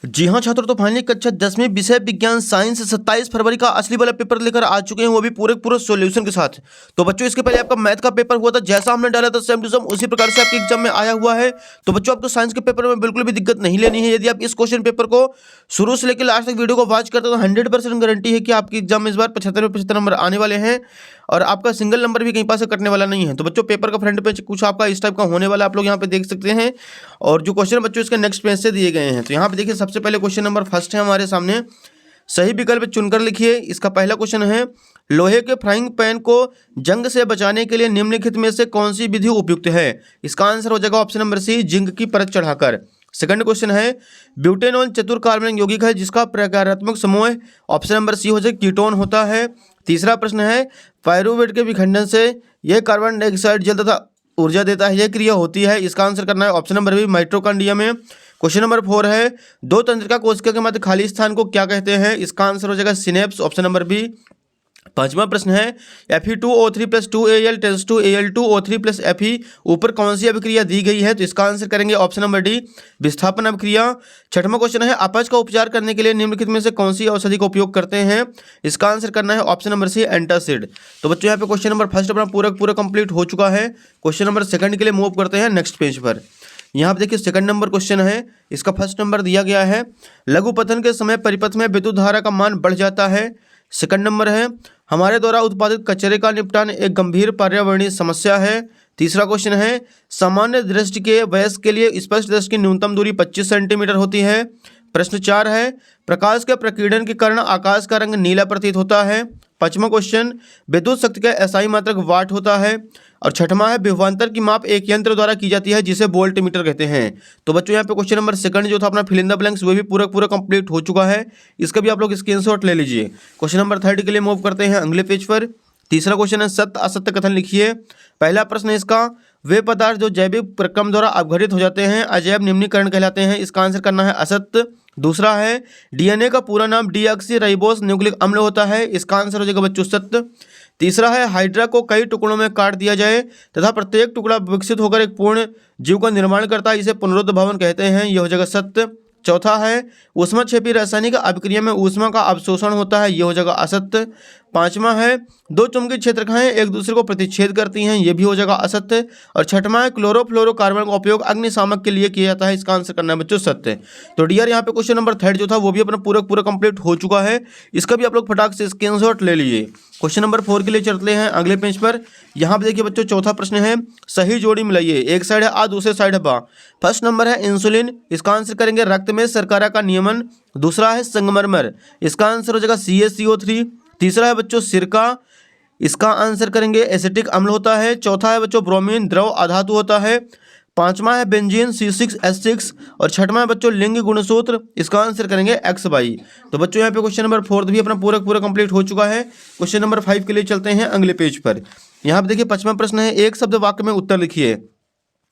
जी हाँ छात्रों, तो फाइनली कक्षा 10वीं विषय विज्ञान साइंस 27 फरवरी का असली वाला पेपर लेकर आ चुके हैं, वो भी पूरे सॉल्यूशन के साथ। तो बच्चों इसके पहले आपका मैथ का पेपर हुआ था, जैसा हमने डाला था सेम टू सेम उसी प्रकार से आपके एग्जाम में आया हुआ है। तो बच्चों आपको साइंस के पेपर में बिल्कुल भी दिक्कत नहीं लेनी है। यदि आप इस क्वेश्चन पेपर को शुरू से लेकर लास्ट तक वीडियो को वॉच करते हो तो 100% गारंटी है कि आपके एग्जाम में इस बार 75 नंबर आने वाले हैं और आपका सिंगल नंबर भी कहीं पास से कटने वाला नहीं है। तो बच्चों पेपर का फ्रंट पेज कुछ आपका इस टाइप का होने वाला, आप लोग यहाँ पे देख सकते हैं। और जो क्वेश्चन बच्चों इसके नेक्स्ट पेज से दिए गए हैं, तो यहाँ पे देखिए सबसे पहले क्वेश्चन नंबर फर्स्ट है हमारे सामने। सही विकल्प चुनकर लिखिए। इसका पहला क्वेश्चन है, लोहे के फ्राइंग पैन को जंग से बचाने के लिए निम्नलिखित में से कौन सी विधि उपयुक्त है? इसका आंसर हो जाएगा ऑप्शन नंबर सी, जिंक की परत चढ़ाकर। सेकंड क्वेश्चन है, ब्यूटेनॉल चतुर कार्बनिक यौगिक है जिसका प्रकारात्मक समूह ऑप्शन नंबर सी हो जाएगा कीटोन होता है। तीसरा प्रश्न है, पायरुवेट के विखंडन से यह कार्बन डाइऑक्साइड जल तथा ऊर्जा देता है, यह क्रिया होती है। इसका आंसर करना है ऑप्शन नंबर बी, माइटोकॉन्ड्रिया में। क्वेश्चन नंबर 4 है, दो तंत्रिका कोशिका के मध्य खाली स्थान को क्या कहते हैं? इसका आंसर हो जाएगा सिनेप्स, ऑप्शन नंबर बी। पांचवा प्रश्न है, Fe2O3 + 2Al tense to Al2O3 + Fe ऊपर कौन सी अभिक्रिया दी गई है? तो इसका आंसर करेंगे ऑप्शन नंबर डी, विस्थापन अभिक्रिया। छठवां क्वेश्चन है, अपच का उपचार करने के लिए निम्नलिखित में से कौन सी औषधि का उपयोग करते हैं? इसका आंसर करना है ऑप्शन नंबर सी, एंटासिड। तो बच्चों यहाँ पे क्वेश्चन नंबर फर्स्ट अपना पूरा कंप्लीट हो चुका है। क्वेश्चन नंबर सेकंड के लिए मूव करते हैं नेक्स्ट पेज पर। यहाँ पे देखिए सेकंड नंबर क्वेश्चन है, इसका फर्स्ट नंबर दिया गया है, लघु पतन के समय परिपथ में विद्युत धारा का मान बढ़ जाता है। सेकंड नंबर है, हमारे द्वारा उत्पादित कचरे का निपटान एक गंभीर पर्यावरणीय समस्या है। तीसरा क्वेश्चन है, सामान्य दृष्टि के वयस्क के लिए स्पष्ट दृष्टि की न्यूनतम दूरी 25 सेंटीमीटर होती है। प्रश्न 4 है, प्रकाश के प्रकीर्णन के कारण आकाश का रंग नीला प्रतीत होता है। पांचवा क्वेश्चन, विद्युत शक्ति का एसआई मात्रक वाट होता है। और छठवां है, विभवांतर की माप एक यंत्र द्वारा की जाती है जिसे वोल्ट मीटर कहते हैं। तो बच्चों यहाँ पे क्वेश्चन नंबर सेकंड जो था अपना फिल इन द ब्लैंक्स वो भी पूरा कंप्लीट हो चुका है। इसका भी आप लोग स्क्रीनशॉट ले लीजिए। क्वेश्चन नंबर थर्ड के लिए मूव करते हैं अगले पेज पर। तीसरा क्वेश्चन है, सत्य असत्य कथन लिखिए। पहला प्रश्न है इसका, वे पदार्थ जो जैविक प्रक्रम द्वारा अपघटित हो जाते हैं अजैव निम्नीकरण कहलाते हैं। इसका आंसर करना है असत्य। दूसरा है, डीएनए का पूरा नाम डीऑक्सी न्यूक्लिक अम्ल होता है। इसका आंसर हो जाएगा बच्चों सत्य। तीसरा है, हाइड्रा को कई टुकड़ों में काट दिया जाए तथा प्रत्येक टुकड़ा विकसित होकर एक पूर्ण जीव का निर्माण करता है, इसे पुनरुत्थान भवन कहते हैं, यह हो जाएगा सत्य। चौथा है, ऊष्माक्षेपी रासायनिक अभिक्रिया में ऊष्मा का अवशोषण होता है, यह हो जाएगा असत्य। पांचवा है, दो चुंबकीय क्षेत्रकाएं एक दूसरे को प्रतिच्छेद करती हैं, यह भी हो जाएगा असत्य। और छठवां है, क्लोरोफ्लोरोकार्बन का उपयोग अग्निशामक के लिए किया जाता है। इसका आंसर करना है बच्चों सत्य। तो डियर यहाँ पे क्वेश्चन नंबर थर्ड जो था वो भी अपना पूरा कंप्लीट हो चुका है। इसका भी आप लोग फटाक से स्क्रीनशॉट ले लीजिए। क्वेश्चन नंबर 4 के लिए चलते हैं अगले पेज पर। यहाँ पे देखिए बच्चों चौथा प्रश्न है, सही जोड़ी मिलाइए। एक साइड है आ, दूसरे साइड है बा। फर्स्ट नंबर है इंसुलिन, इसका आंसर करेंगे रक्त में शर्करा का नियमन। दूसरा है संगमरमर, इसका आंसर हो जाएगा CaCO3। तीसरा है बच्चों सिरका, इसका आंसर करेंगे एसिटिक अम्ल होता है। चौथा है बच्चों ब्रोमीन, द्रव अधातु होता है। पांचवा है बेंजीन C6H6 और छठवां है बच्चों लिंग गुणसूत्र, इसका आंसर करेंगे XY। तो बच्चों यहाँ पे क्वेश्चन नंबर 4 भी अपना पूरा कंप्लीट हो चुका है। क्वेश्चन नंबर 5 के लिए चलते हैं अगले पेज पर। यहाँ पे देखिए पांचवा प्रश्न है, एक शब्द वाक्य में उत्तर लिखिए।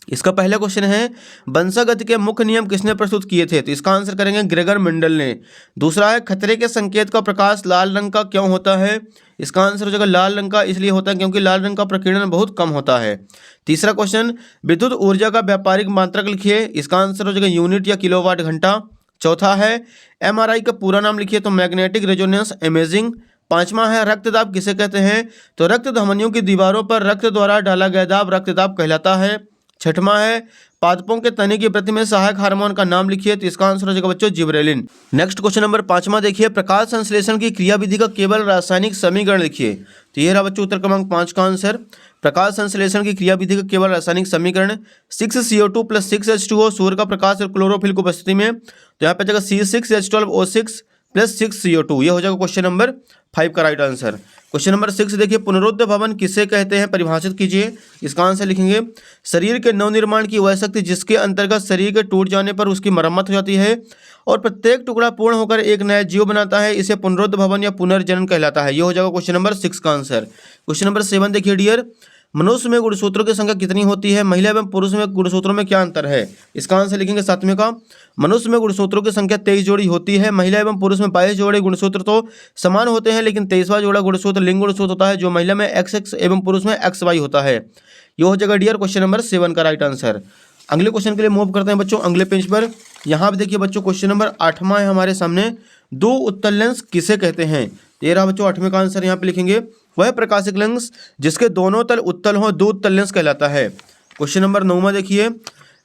इसका पहला क्वेश्चन है, वंशागति के मुख्य नियम किसने प्रस्तुत किए थे? तो इसका आंसर करेंगे ग्रेगर मेंडल ने। दूसरा है, खतरे के संकेत का प्रकाश लाल रंग का क्यों होता है? इसका आंसर हो जाएगा लाल रंग का इसलिए होता है क्योंकि लाल रंग का प्रकीर्णन बहुत कम होता है। तीसरा क्वेश्चन, विद्युत ऊर्जा का व्यापारिक मात्रक लिखिए। इसका आंसर हो जाएगा यूनिट या किलोवाट घंटा। चौथा है, MRI का पूरा नाम लिखिए। तो मैग्नेटिक रेजोनेंस इमेजिंग। पांचवा है, रक्तदाब किसे कहते हैं? तो रक्त धमनियों की दीवारों पर रक्त द्वारा डाला गया दाब रक्तदाब कहलाता है। छठवां है, पादपों के तने की वृद्धि में सहायक हार्मोन का नाम लिखिए। तो इसका आंसर हो जाएगा बच्चों जिब्रेलिन। नेक्स्ट क्वेश्चन नंबर पांचवा देखिए, प्रकाश संश्लेषण की क्रियाविधि का केवल रासायनिक समीकरण लिखिए। तो ये रहा बच्चों उत्तर क्रमांक 5 का आंसर। प्रकाश संश्लेषण की क्रियाविधि का केवल रासायनिक समीकरण 6CO2 + 6H2O, सूर्य का प्रकाश और क्लोरोफिल की उपस्थिति में। तो यहाँ पे जाएगा C6H12O6 + 6CO2, ये हो जाएगा क्वेश्चन नंबर 5 का राइट आंसर। क्वेश्चन नंबर 6 देखिए, पुनरुत्थान भवन किसे कहते हैं? परिभाषित कीजिए। इसका आंसर लिखेंगे, शरीर के नवनिर्माण की वह शक्ति जिसके अंतर्गत शरीर के टूट जाने पर उसकी मरम्मत हो जाती है और प्रत्येक टुकड़ा पूर्ण होकर एक नया जीव बनाता है, इसे पुनरुत्थान भवन या पुनर्जनन कहलाता है। ये हो जाएगा क्वेश्चन नंबर 6 का आंसर। क्वेश्चन नंबर 7 देखिए डियर, मनुष्य में गुणसूत्रों की संख्या कितनी होती है? महिला एवं पुरुष में गुणसूत्रों में क्या अंतर है? इसका आंसर लिखेंगे 7वें का, मनुष्य में गुणसूत्रों की संख्या 23 जोड़ी होती है। महिला एवं पुरुष में 22 जोड़े गुणसूत्र तो समान होते हैं, लेकिन 23वां जोड़ा गुणसूत्र लिंग गुणसूत्र होता है, जो महिला में XX एवं पुरुष में XY होता है। ये हो जाएगा डियर क्वेश्चन नंबर 7 का राइट आंसर। अगले क्वेश्चन के लिए मूव करते हैं बच्चों अगले पेज पर। यहाँ पे देखिए बच्चों क्वेश्चन नंबर 8वां है हमारे सामने, दो उत्तल लेंस किसे कहते हैं। 13 बच्चों 8वें का आंसर यहाँ पे लिखेंगे, वह प्रकाशिक लेंस जिसके दोनों तल उत्तल हों दो उत्तल लेंस कहलाता है। क्वेश्चन नंबर 9वां देखिए,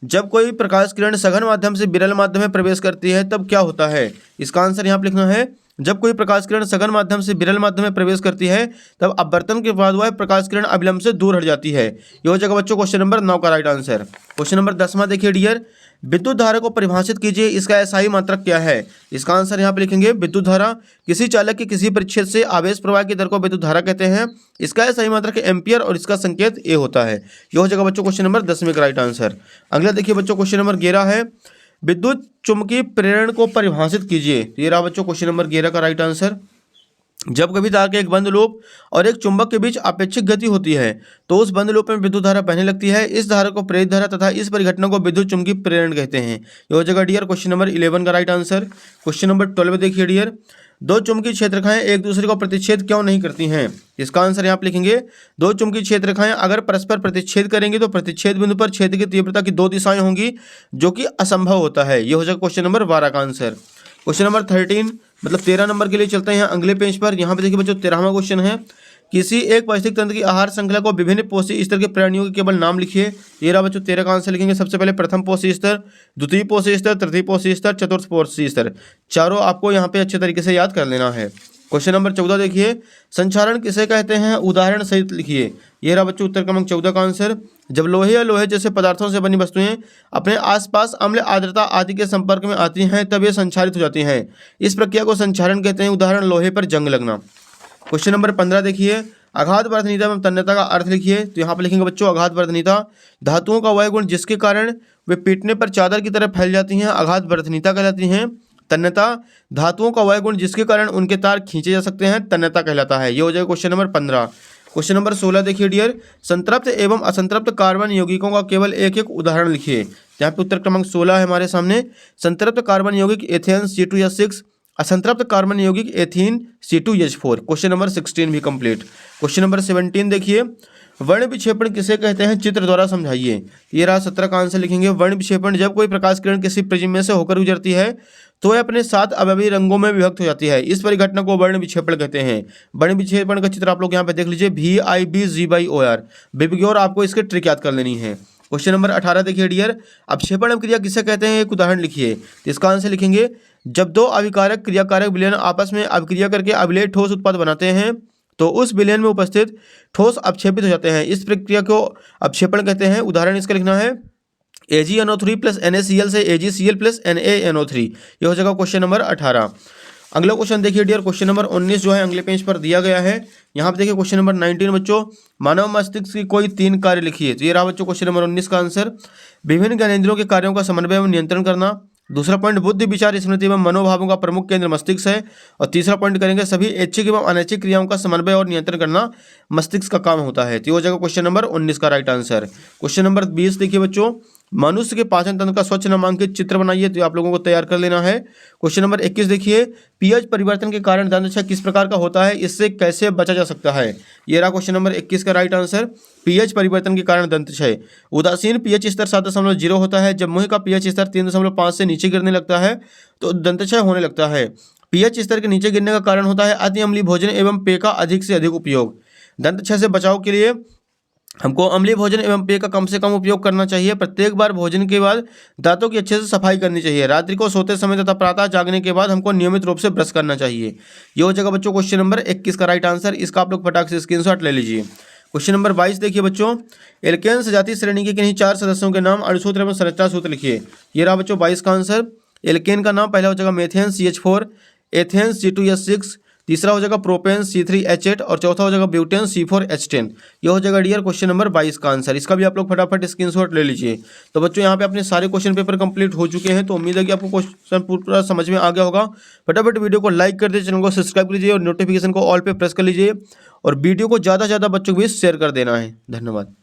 जब कोई प्रकाश किरण सघन माध्यम से विरल माध्यम में प्रवेश करती है तब क्या होता है। इसका आंसर यहाँ पे लिखना है, जब कोई प्रकाश किरण सघन माध्यम से विरल माध्यम में प्रवेश करती है तब अपवर्तन के बाद वह प्रकाश किरण अविलंब से दूर हट जाती है। ये हो जाएगा बच्चों क्वेश्चन नंबर 9 का राइट आंसर। क्वेश्चन नंबर 10वां देखिए डियर, विद्युत धारा को परिभाषित कीजिए, इसका एसआई मात्रक क्या है। इसका आंसर यहाँ पे लिखेंगे, विद्युत धारा किसी चालक के किसी परिच्छेद से आवेश प्रवाह की दर को विद्युत धारा कहते हैं। इसका एसआई मात्रक एम्पियर और इसका संकेत ए होता है। ये हो जाएगा बच्चों क्वेश्चन नंबर 10वें का राइट आंसर। अगला देखिए बच्चों क्वेश्चन नंबर 11 है, विद्युत चुम्बकीय प्रेरण को परिभाषित कीजिए। ये रहा बच्चों क्वेश्चन नंबर 11 का राइट आंसर। जब कभी तार के एक बंद लूप और एक चुंबक के बीच अपेक्षिक गति होती है तो उस बंद लूप में विद्युत धारा बहने लगती है। इस धारा को प्रेरित धारा तथा इस परिघटना को विद्युत चुम्बकीय प्रेरण कहते हैं। ये हो जाएगा डियर क्वेश्चन नंबर 11 का राइट आंसर। क्वेश्चन नंबर 12 देखिए डियर, दो चुंबकीय क्षेत्ररेखाएं एक दूसरे को प्रतिच्छेद क्यों नहीं करती हैं। इसका आंसर यहाँ पे लिखेंगे, दो चुंबकीय क्षेत्ररेखाएं अगर परस्पर प्रतिच्छेद करेंगी तो प्रतिच्छेद बिंदु पर क्षेत्र की तीव्रता की दो दिशाएं होंगी जो कि असंभव होता है। ये हो जाएगा क्वेश्चन नंबर 12 का आंसर। क्वेश्चन नंबर 13 नंबर के लिए चलते हैं अगले पेज पर। यहाँ पे देखिए बच्चों 13वां क्वेश्चन है, किसी एक पारिस्थितिक तंत्र की आहार श्रृंखला को विभिन्न पोषी स्तर के प्राणियों के केवल नाम लिखिए। ये रहा बच्चों 13 का आंसर लिखेंगे। सबसे पहले प्रथम पोषी स्तर, द्वितीय पोषी स्तर, तृतीय पोषी स्तर, चतुर्थ पोषी स्तर, चारों आपको यहाँ पे अच्छे तरीके से याद कर लेना है। क्वेश्चन नंबर 14 देखिए, संचारण किसे कहते हैं, उदाहरण सहित लिखिए। ये रहा बच्चों उत्तर क्रमांक 14 का आंसर। जब लोहे या लोहे जैसे पदार्थों से बनी वस्तुएं अपने आसपास अम्ल, आर्द्रता आदि के संपर्क में आती हैं तब ये संचारित हो जाती हैं। इस प्रक्रिया को संचारण कहते हैं। उदाहरण लोहे पर जंग लगना। क्वेश्चन नंबर 15 देखिए, आघात वर्धनीयता एवं तन्यता का अर्थ लिखिए। तो यहाँ पर लिखेंगे बच्चों, आघात वर्धनीयता धातुओं का वह गुण जिसके कारण वे पीटने पर चादर की तरह फैल जाती हैं, आघात वर्धनीयता कहलाती हैं। तन्यता धातुओं का वह गुण जिसके कारण उनके तार खींचे जा सकते हैं, तन्यता कहलाता है। ये हो जाएगा क्वेश्चन नंबर 15। क्वेश्चन नंबर 16 देखिए डियर, संतृप्त एवं असंतृप्त कार्बन यौगिकों का केवल एक एक उदाहरण लिखिए। यहाँ पे उत्तर क्रमांक 16 है हमारे सामने। संतृप्त कार्बन यौगिक एथेन C2H6, असंतृप्त कार्बन यौगिक एथीन C2H4। क्वेश्चन नंबर 16 भी कंप्लीट। क्वेश्चन नंबर 17 देखिए, वर्ण विक्षेपण किसे कहते हैं, चित्र द्वारा समझाइए। ये रहा 17 का आंसर लिखेंगे। वर्ण विक्षेपण जब कोई प्रकाश किरण किसी प्रिज्म में से होकर गुजरती है तो वह अपने 7 अवयवी रंगों में विभक्त हो जाती है। इस परिघटना को वर्ण विक्षेपण कहते हैं। वर्ण विक्षेपण का चित्र आप लोग यहाँ पे देख लीजिए, VIBG/OR। बेबी और आपको इसके ट्रिक याद कर लेनी है। क्वेश्चन नंबर 18 देखिए डियर, अपक्षेपण क्रिया किसे कहते हैं, एक उदाहरण लिखिए। इसका आंसर लिखेंगे, जब दो अभिकारक क्रियाकारक विलयन आपस में अभिक्रिया करके अभिलेय ठोस उत्पाद बनाते हैं तो उस विलयन में उपस्थित ठोस अपक्षेपित हो जाते हैं। इस प्रक्रिया को अपक्षेपण कहते हैं। उदाहरण इसका लिखना है, AgNO3 प्लस NaCl से AgCl प्लस NaNO3। ये हो जाएगा क्वेश्चन नंबर 18। अगला क्वेश्चन देखिए डियर, क्वेश्चन नंबर 19 जो है अगले पेज पर दिया गया है। यहाँ पे देखिए क्वेश्चन नंबर 19 बच्चों, मानव मस्तिष्क की कोई 3 कार्य लिखिए। तो ये रहा बच्चों क्वेश्चन नंबर 19 का आंसर। विभिन्न ज्ञानेंद्रियों के कार्यों का समन्वय एवं नियंत्रण करना। दूसरा पॉइंट, बुद्धि विचार स्मृति एवं मनोभावों का प्रमुख केंद्र मस्तिष्क है। और तीसरा पॉइंट करेंगे, सभी ऐच्छिक एवं अनैच्छिक क्रियाओं का समन्वय और नियंत्रण करना मस्तिष्क का काम होता है। तो ये हो जाएगा क्वेश्चन नंबर 19 का राइट आंसर। क्वेश्चन नंबर 20 देखिए बच्चों, मनुष्य के पाचन तंत्र का स्वच्छ नामांकित चित्र बनाइए। तो आप लोगों को तैयार कर लेना है। क्वेश्चन नंबर 21 देखिए, पीएच परिवर्तन के कारण दंतक्षय किस प्रकार का होता है, इससे कैसे बचा जा सकता है। ये रहा क्वेश्चन नंबर 21 का राइट आंसर। पीएच परिवर्तन के कारण दंतक्षय, उदासीन पीएच स्तर 7.0 होता है। जब मुंह का पीएच स्तर 3.5 से नीचे गिरने लगता है तो दंतक्षय होने लगता है। पीएच स्तर के नीचे गिरने का कारण होता है अति अम्लीय भोजन एवं पेय का अधिक से अधिक उपयोग। दंतक्षय से बचाव के लिए हमको अम्लीय भोजन एवं पेय का कम से कम उपयोग करना चाहिए। प्रत्येक बार भोजन के बाद दांतों की अच्छे से सफाई करनी चाहिए। रात्रि को सोते समय तथा प्रातः जागने के बाद हमको नियमित रूप से ब्रश करना चाहिए। ये हो जाएगा बच्चों क्वेश्चन नंबर 21 का राइट आंसर। इसका आप लोग फटाक से स्क्रीनशॉट ले लीजिए। क्वेश्चन नंबर 22 देखिए बच्चों, एल्केन सजातीय श्रेणी के किन्हीं 4 सदस्यों के नाम अणुसूत्र एवं संरचना सूत्र लिखिए। ये रहा बच्चों 22 का आंसर। एल्केन का नाम पहला हो जाएगा मेथेन CH4, एथेन C2H6, तीसरा हो जाएगा प्रोपेन C3H8 और चौथा हो जाएगा ब्यूटेन C4H10। ये हो जाएगा डियर क्वेश्चन नंबर 22 का आंसर। इसका भी आप लोग फटाफट स्क्रीनशॉट ले लीजिए। तो बच्चों यहाँ पे अपने सारे क्वेश्चन पेपर कंप्लीट हो चुके हैं। तो उम्मीद है कि आपको क्वेश्चन पूरा समझ में आ गया होगा। फटाफट वीडियो को लाइक कर दीजिए, चैनल को सब्सक्राइब कीजिए और नोटिफिकेशन को ऑल पे प्रेस कर लीजिए और वीडियो को ज़्यादा से ज़्यादा बच्चों के बीच शेयर कर देना है। धन्यवाद।